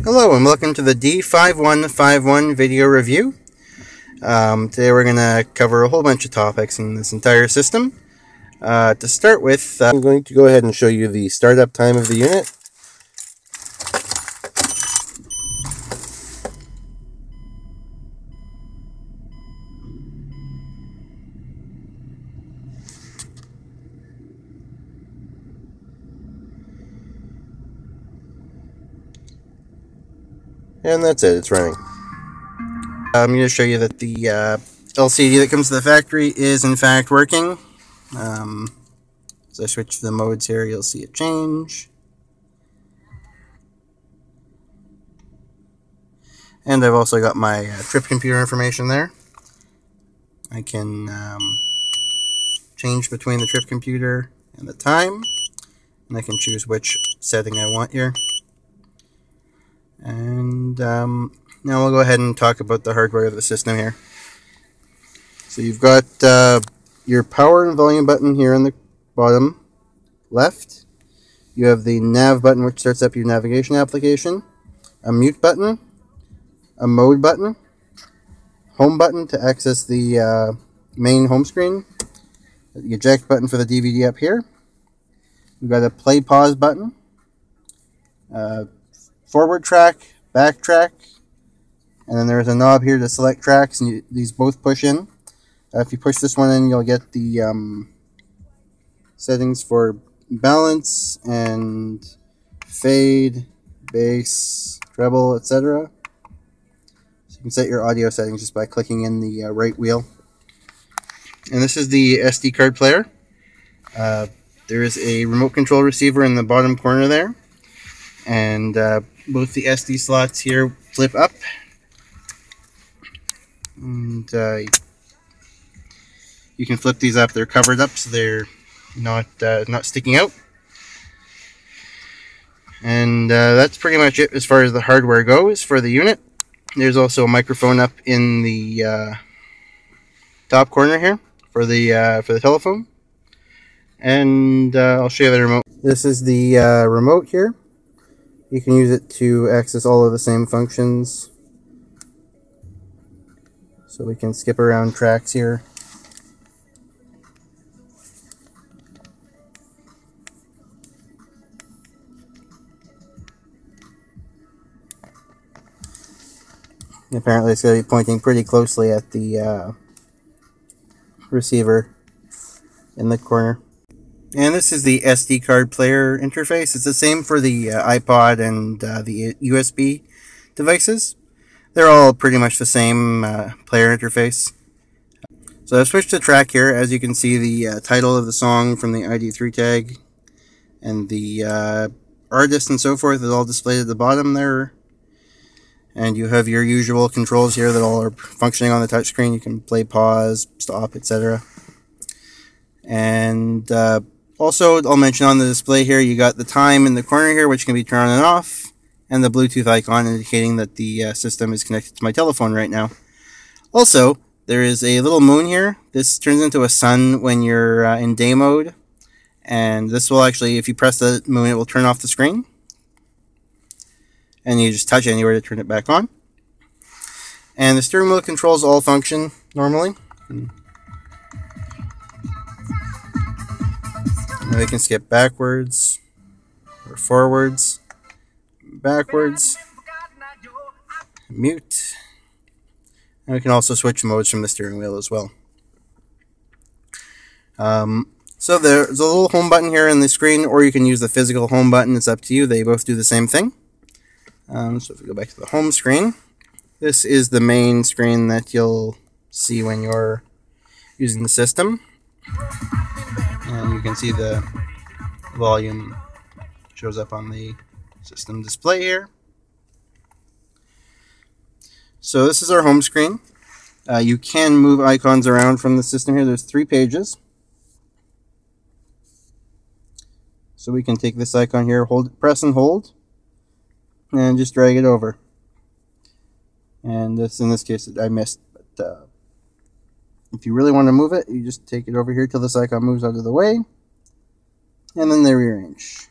Hello and welcome to the D5151 video review. Today we're going to cover a whole bunch of topics in this entire system. To start with, I'm going to go ahead and show you the startup time of the unit. And that's it, it's running. I'm going to show you that the LCD that comes to the factory is in fact working. As I switch the modes here, you'll see it change. And I've also got my trip computer information there. I can change between the trip computer and the time, and I can choose which setting I want here. And now we'll go ahead and talk about the hardware of the system here. So you've got your power and volume button here on the bottom left. You have the nav button, which starts up your navigation application, a mute button, a mode button, home button to access the main home screen, the eject button for the DVD up here. We've got a play pause button, forward track, back track, and then there's a knob here to select tracks, and these both push in. If you push this one in, you'll get the settings for balance and fade, bass, treble, etc. So you can set your audio settings just by clicking in the right wheel. And this is the SD card player. There is a remote control receiver in the bottom corner there, and both the SD slots here flip up, and you can flip these up. They're covered up, so they're not sticking out. And that's pretty much it as far as the hardware goes for the unit. There's also a microphone up in the top corner here for the telephone. And I'll show you the remote. This is the remote here. You can use it to access all of the same functions. So we can skip around tracks here. Apparently it's going to be pointing pretty closely at the receiver in the corner. And this is the SD card player interface. It's the same for the iPod and the USB devices. They're all pretty much the same player interface. So I've switched to track here. As you can see, the title of the song from the ID3 tag and the artist and so forth is all displayed at the bottom there. And you have your usual controls here that all are functioning on the touchscreen. You can play, pause, stop, etc. And also, I'll mention on the display here, you got the time in the corner here, which can be turned on and off, and the Bluetooth icon indicating that the system is connected to my telephone right now. Also, there is a little moon here. This turns into a sun when you're in day mode, and this will actually, if you press the moon, it will turn off the screen. And you just touch anywhere to turn it back on. And the steering wheel controls all function normally. Now we can skip backwards or forwards, backwards, mute, and we can also switch modes from the steering wheel as well. So there's a little home button here on the screen, or you can use the physical home button. It's up to you. They both do the same thing. So if we go back to the home screen, this is the main screen that you'll see when you're using the system. And you can see the volume shows up on the system display here. So this is our home screen. You can move icons around from the system here. There's 3 pages. So we can take this icon here, press and hold, and just drag it over. And this, in this case, I missed. But if you really want to move it, you just take it over here till this icon moves out of the way, and then they rearrange.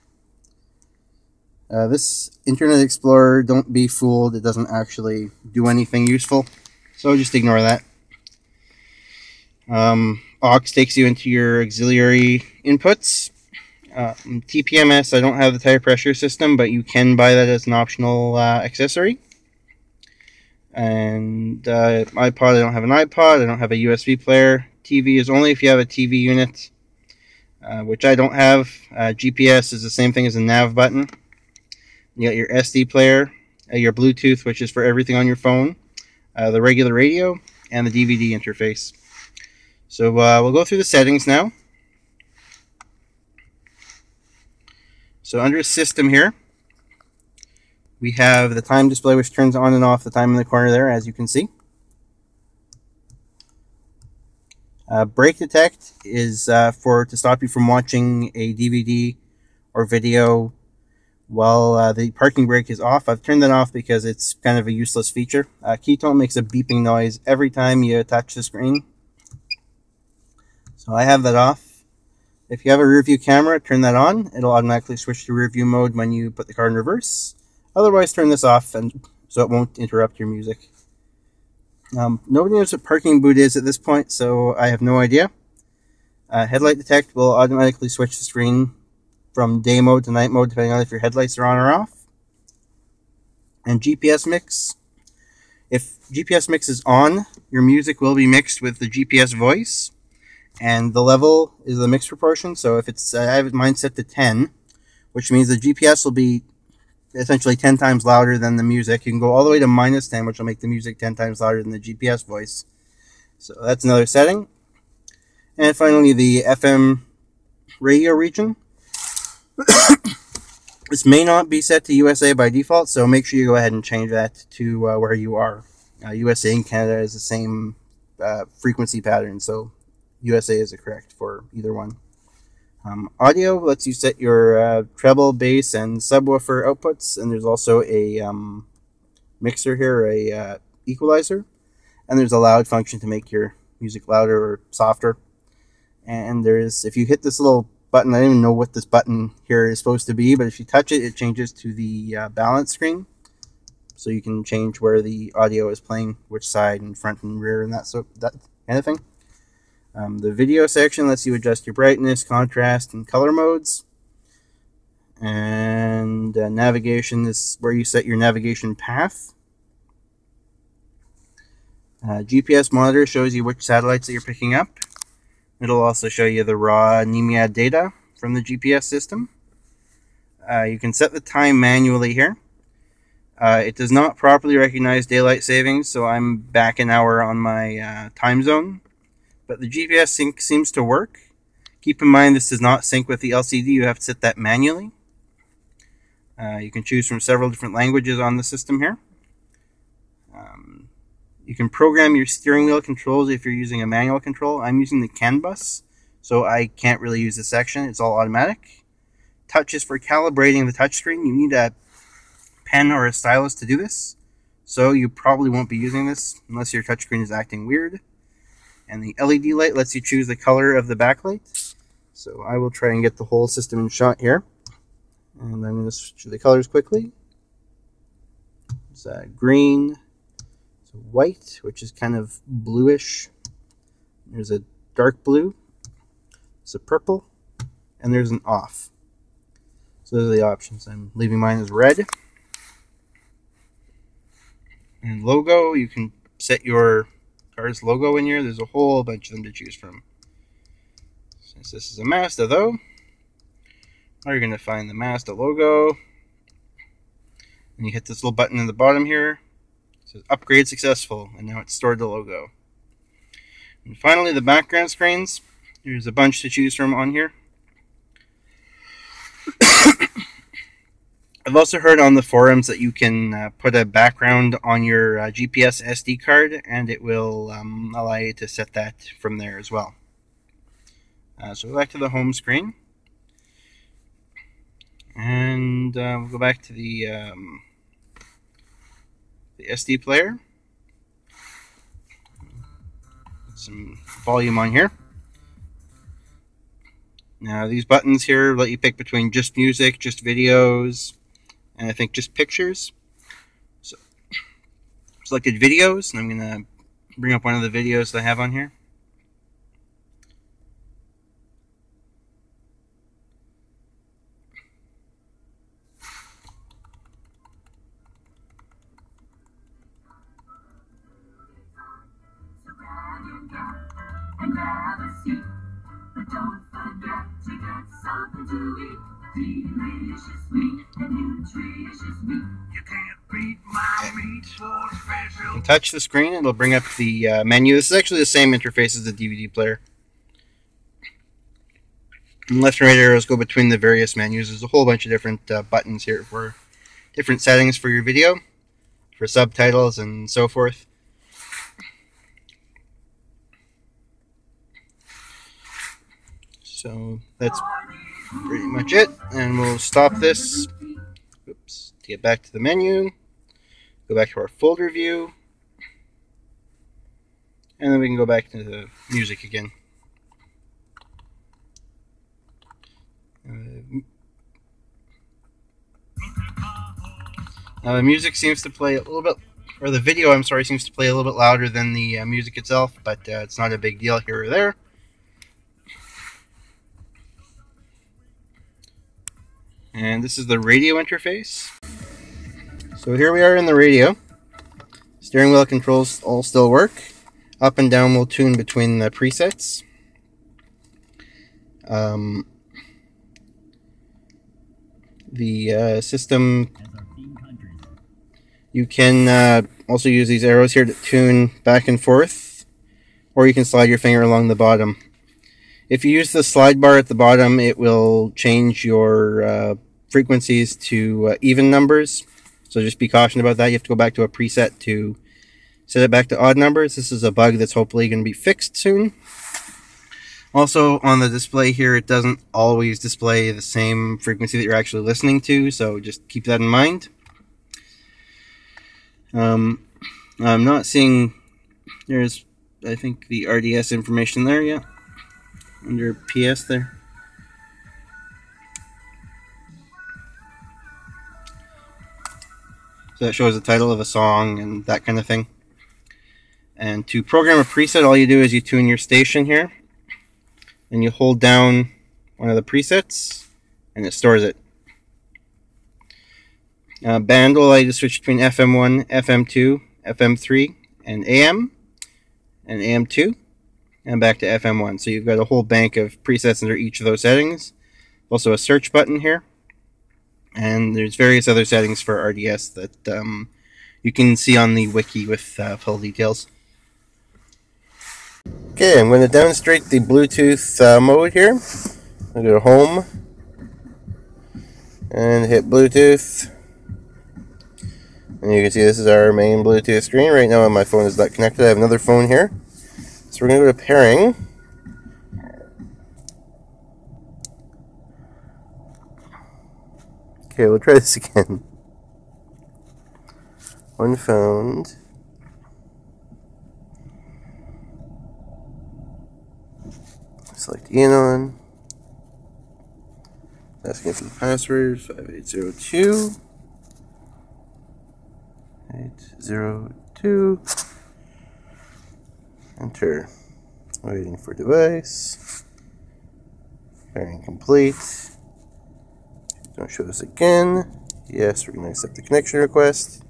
This Internet Explorer, don't be fooled, it doesn't actually do anything useful, so just ignore that. Aux takes you into your auxiliary inputs. TPMS, I don't have the tire pressure system, but you can buy that as an optional accessory. And iPod, I don't have an iPod, I don't have a USB player. TV is only if you have a TV unit, which I don't have. GPS is the same thing as a nav button. You got your SD player, your Bluetooth, which is for everything on your phone, the regular radio, and the DVD interface. So we'll go through the settings now. So under System here, we have the time display, which turns on and off the time in the corner there, as you can see. Brake detect is to stop you from watching a DVD or video while the parking brake is off. I've turned that off because it's kind of a useless feature. Keystone makes a beeping noise every time you touch the screen, so I have that off. If you have a rear view camera, turn that on. It'll automatically switch to rear view mode when you put the car in reverse. Otherwise, turn this off and so it won't interrupt your music. Nobody knows what parking boot is at this point, so I have no idea. Headlight detect will automatically switch the screen from day mode to night mode, depending on if your headlights are on or off. And GPS mix. If GPS mix is on, your music will be mixed with the GPS voice. And the level is the mix proportion. So if it's, I have mine set to 10, which means the GPS will be essentially 10 times louder than the music. You can go all the way to -10, which will make the music 10 times louder than the GPS voice. So that's another setting. And finally, the FM radio region. This may not be set to USA by default, so make sure you go ahead and change that to where you are. USA and Canada is the same frequency pattern, so USA is correct for either one. Audio lets you set your treble, bass, and subwoofer outputs, and there's also a mixer here, a equalizer, and there's a loud function to make your music louder or softer. And there's, if you hit this little button, I don't even know what this button here is supposed to be, but if you touch it, it changes to the balance screen, so you can change where the audio is playing, which side and front and rear, and that kind of thing. The video section lets you adjust your brightness, contrast, and color modes. And navigation is where you set your navigation path. GPS monitor shows you which satellites that you're picking up. It'll also show you the raw NEMIAD data from the GPS system. You can set the time manually here. It does not properly recognize daylight savings, so I'm back an hour on my time zone. But the GPS sync seems to work. Keep in mind this does not sync with the LCD. You have to set that manually. You can choose from several different languages on the system here. You can program your steering wheel controls if you're using a manual control. I'm using the CAN bus, so I can't really use this section. It's all automatic. Touch is for calibrating the touchscreen. You need a pen or a stylus to do this, so you probably won't be using this unless your touchscreen is acting weird. And the LED light lets you choose the color of the backlight. So I will try and get the whole system in shot here. And I'm going to switch the colors quickly. It's green, it's white, which is kind of bluish. There's a dark blue, there's a purple, and there's an off. So those are the options. I'm leaving mine as red. And logo, you can set your car's logo in here. There's a whole bunch of them to choose from. Since this is a Mazda, though, you're going to find the Mazda logo. And you hit this little button in the bottom here. It says upgrade successful, and now it's stored the logo. And finally, the background screens. There's a bunch to choose from on here. I've also heard on the forums that you can put a background on your GPS SD card, and it will allow you to set that from there as well. So back to the home screen, and we'll go back to the SD player. Put some volume on here. Now these buttons here let you pick between just music, just videos, and I think just pictures. So selected videos, and I'm going to bring up one of the videos that I have on here. And grab a seat, but don't forget to get something to eat. Delicious meat and nutritious meat. You can't beat my meat for special. And touch the screen, and it'll bring up the menu. This is actually the same interface as the DVD player. And left and right arrows go between the various menus. There's a whole bunch of different buttons here for different settings for your video, for subtitles and so forth. So that's pretty much it, and we'll stop this. Oops, to get back to the menu, go back to our folder view, and then we can go back to the music again. Now the music seems to play a little bit, or the video, I'm sorry, seems to play a little bit louder than the music itself, but it's not a big deal here or there. And this is the radio interface. So here we are in the radio. Steering wheel controls all still work. Up and down will tune between the presets. The system, you can also use these arrows here to tune back and forth, or you can slide your finger along the bottom. If you use the slide bar at the bottom, it will change your frequencies to even numbers, so just be cautioned about that. You have to go back to a preset to set it back to odd numbers. This is a bug that's hopefully going to be fixed soon. Also, on the display here, it doesn't always display the same frequency that you're actually listening to, so just keep that in mind. I'm not seeing, there's, I think, the RDS information there, yeah, under PS there. So that shows the title of a song and that kind of thing. And to program a preset, all you do is you tune your station here, and you hold down one of the presets, and it stores it. Band will allow you to switch between FM1, FM2, FM3, and AM2, and back to FM1. So you've got a whole bank of presets under each of those settings. Also a search button here. And there's various other settings for RDS that you can see on the wiki with full details. Okay, I'm going to demonstrate the Bluetooth mode here. I'll go to Home and hit Bluetooth. And you can see this is our main Bluetooth screen. Right now my phone is not connected. I have another phone here. So we're going to go to Pairing. Okay, we'll try this again. One phone. Select Eonon. Asking for the password, 5802. 802. Enter. Waiting for device. Pairing complete. Don't show this again. Yes, we're going to accept the connection request.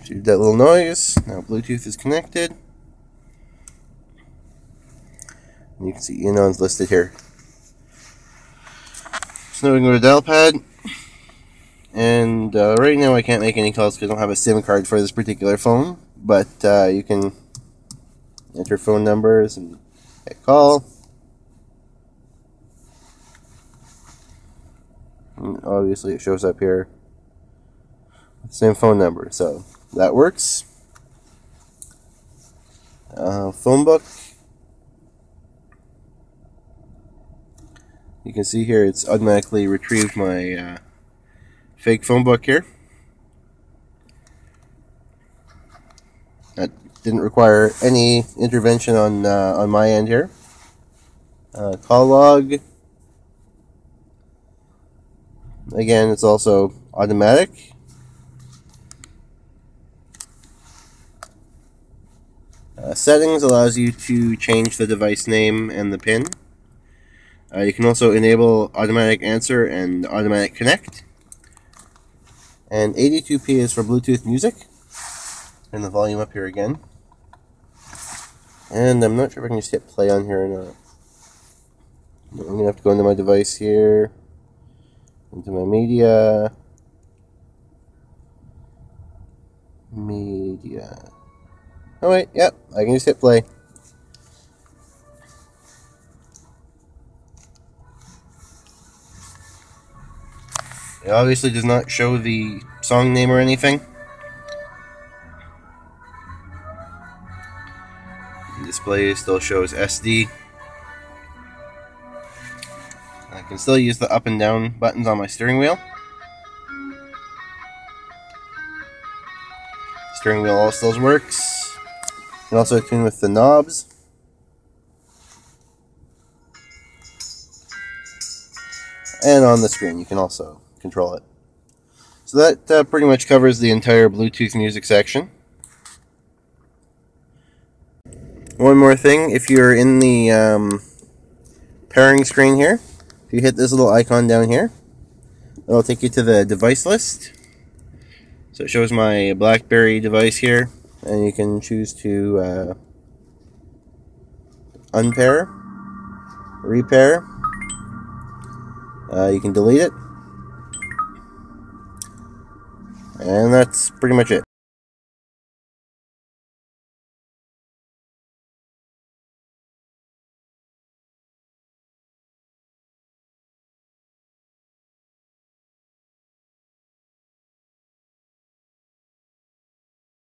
Do that little noise. Now Bluetooth is connected. And you can see Eonon's listed here. So now we can go to dial pad. And right now I can't make any calls because I don't have a SIM card for this particular phone. But you can enter phone numbers and hit call. And obviously it shows up here with the same phone number, so that works. Phone book. You can see here it's automatically retrieved my fake phone book here. That didn't require any intervention on my end here. Call log. Again, it's also automatic. Settings allows you to change the device name and the PIN. You can also enable automatic answer and automatic connect. And 82p is for Bluetooth music. Turn the volume up here again. And I'm not sure if I can just hit play on here or not. I'm going to have to go into my device here, into my media. Oh wait, yep, I can just hit play. It obviously does not show the song name or anything. The display still shows SD. I can still use the up and down buttons on my steering wheel. Steering wheel also still works. You can also tune with the knobs. And on the screen you can also control it. So that pretty much covers the entire Bluetooth music section. One more thing, if you're in the pairing screen here, if you hit this little icon down here, it'll take you to the device list. So it shows my BlackBerry device here, and you can choose to unpair, repair. You can delete it. And that's pretty much it.